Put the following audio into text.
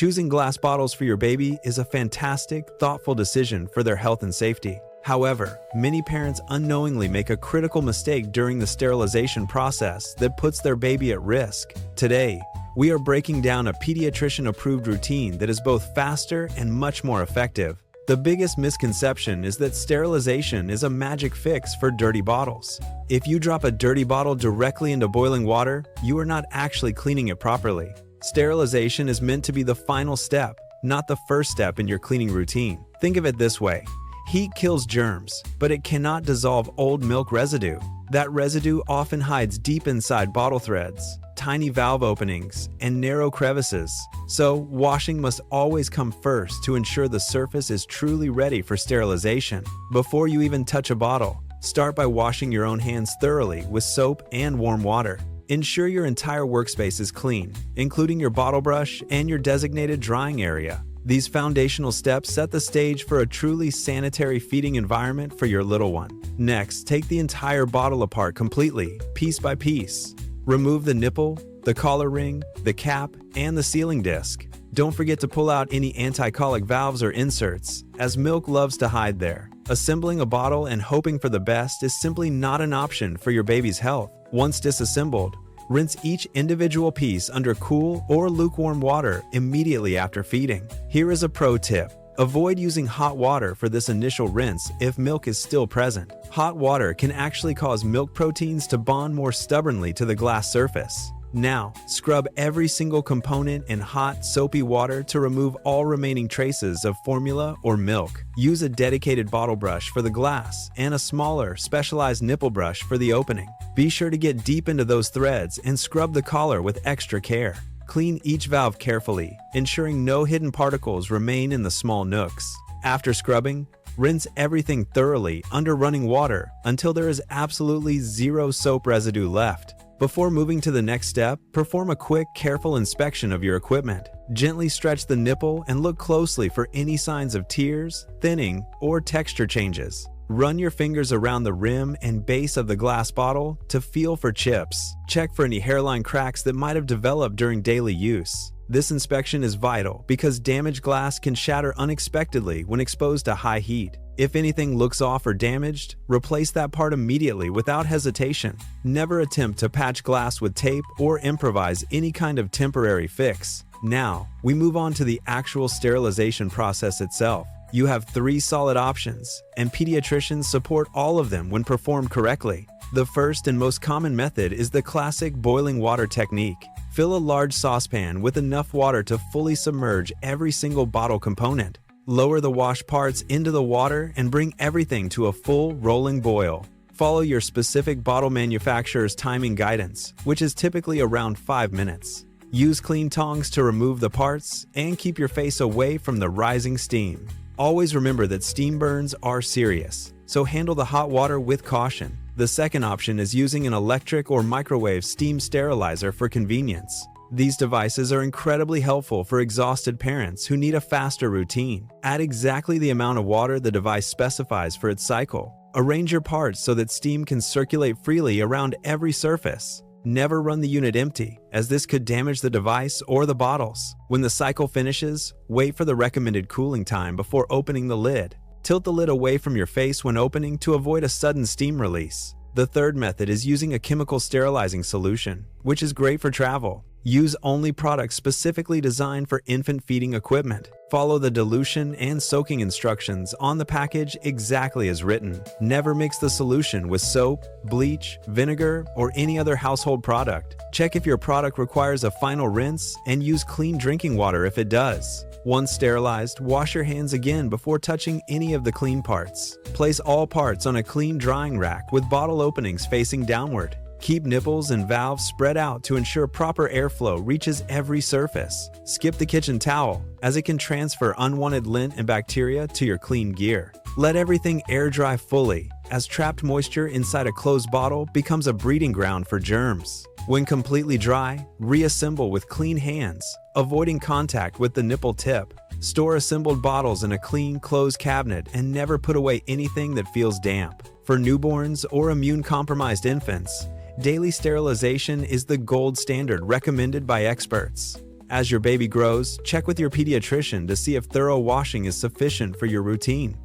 Choosing glass bottles for your baby is a fantastic, thoughtful decision for their health and safety. However, many parents unknowingly make a critical mistake during the sterilization process that puts their baby at risk. Today, we are breaking down a pediatrician-approved routine that is both faster and much more effective. The biggest misconception is that sterilization is a magic fix for dirty bottles. If you drop a dirty bottle directly into boiling water, you are not actually cleaning it properly. Sterilization is meant to be the final step, not the first step in your cleaning routine. Think of it this way. Heat kills germs, but it cannot dissolve old milk residue. That residue often hides deep inside bottle threads, tiny valve openings, and narrow crevices. So, washing must always come first to ensure the surface is truly ready for sterilization. Before you even touch a bottle, start by washing your own hands thoroughly with soap and warm water. Ensure your entire workspace is clean, including your bottle brush and your designated drying area. These foundational steps set the stage for a truly sanitary feeding environment for your little one. Next, take the entire bottle apart completely, piece by piece. Remove the nipple, the collar ring, the cap, and the sealing disc. Don't forget to pull out any anti-colic valves or inserts, as milk loves to hide there. Assembling a bottle and hoping for the best is simply not an option for your baby's health. Once disassembled, rinse each individual piece under cool or lukewarm water immediately after feeding. Here is a pro tip. Avoid using hot water for this initial rinse if milk is still present. Hot water can actually cause milk proteins to bond more stubbornly to the glass surface. Now, scrub every single component in hot, soapy water to remove all remaining traces of formula or milk. Use a dedicated bottle brush for the glass and a smaller, specialized nipple brush for the opening. Be sure to get deep into those threads and scrub the collar with extra care. Clean each valve carefully, ensuring no hidden particles remain in the small nooks. After scrubbing, rinse everything thoroughly under running water until there is absolutely zero soap residue left. Before moving to the next step, perform a quick, careful inspection of your equipment. Gently stretch the nipple and look closely for any signs of tears, thinning, or texture changes. Run your fingers around the rim and base of the glass bottle to feel for chips. Check for any hairline cracks that might have developed during daily use. This inspection is vital because damaged glass can shatter unexpectedly when exposed to high heat. If anything looks off or damaged, replace that part immediately without hesitation. Never attempt to patch glass with tape or improvise any kind of temporary fix. Now, we move on to the actual sterilization process itself. You have 3 solid options, and pediatricians support all of them when performed correctly. The first and most common method is the classic boiling water technique. Fill a large saucepan with enough water to fully submerge every single bottle component. Lower the washed parts into the water and bring everything to a full rolling boil. Follow your specific bottle manufacturer's timing guidance, which is typically around 5 minutes. Use clean tongs to remove the parts and keep your face away from the rising steam. Always remember that steam burns are serious, so handle the hot water with caution. The second option is using an electric or microwave steam sterilizer for convenience. These devices are incredibly helpful for exhausted parents who need a faster routine. Add exactly the amount of water the device specifies for its cycle. Arrange your parts so that steam can circulate freely around every surface. Never run the unit empty, as this could damage the device or the bottles. When the cycle finishes, wait for the recommended cooling time before opening the lid. Tilt the lid away from your face when opening to avoid a sudden steam release. The third method is using a chemical sterilizing solution, which is great for travel. Use only products specifically designed for infant feeding equipment. Follow the dilution and soaking instructions on the package exactly as written. Never mix the solution with soap, bleach, vinegar, or any other household product. Check if your product requires a final rinse and use clean drinking water if it does. Once sterilized, wash your hands again before touching any of the clean parts. Place all parts on a clean drying rack with bottle openings facing downward. Keep nipples and valves spread out to ensure proper airflow reaches every surface. Skip the kitchen towel, as it can transfer unwanted lint and bacteria to your clean gear. Let everything air dry fully, as trapped moisture inside a closed bottle becomes a breeding ground for germs. When completely dry, reassemble with clean hands, avoiding contact with the nipple tip. Store assembled bottles in a clean, closed cabinet and never put away anything that feels damp. For newborns or immune-compromised infants, daily sterilization is the gold standard recommended by experts. As your baby grows, check with your pediatrician to see if thorough washing is sufficient for your routine.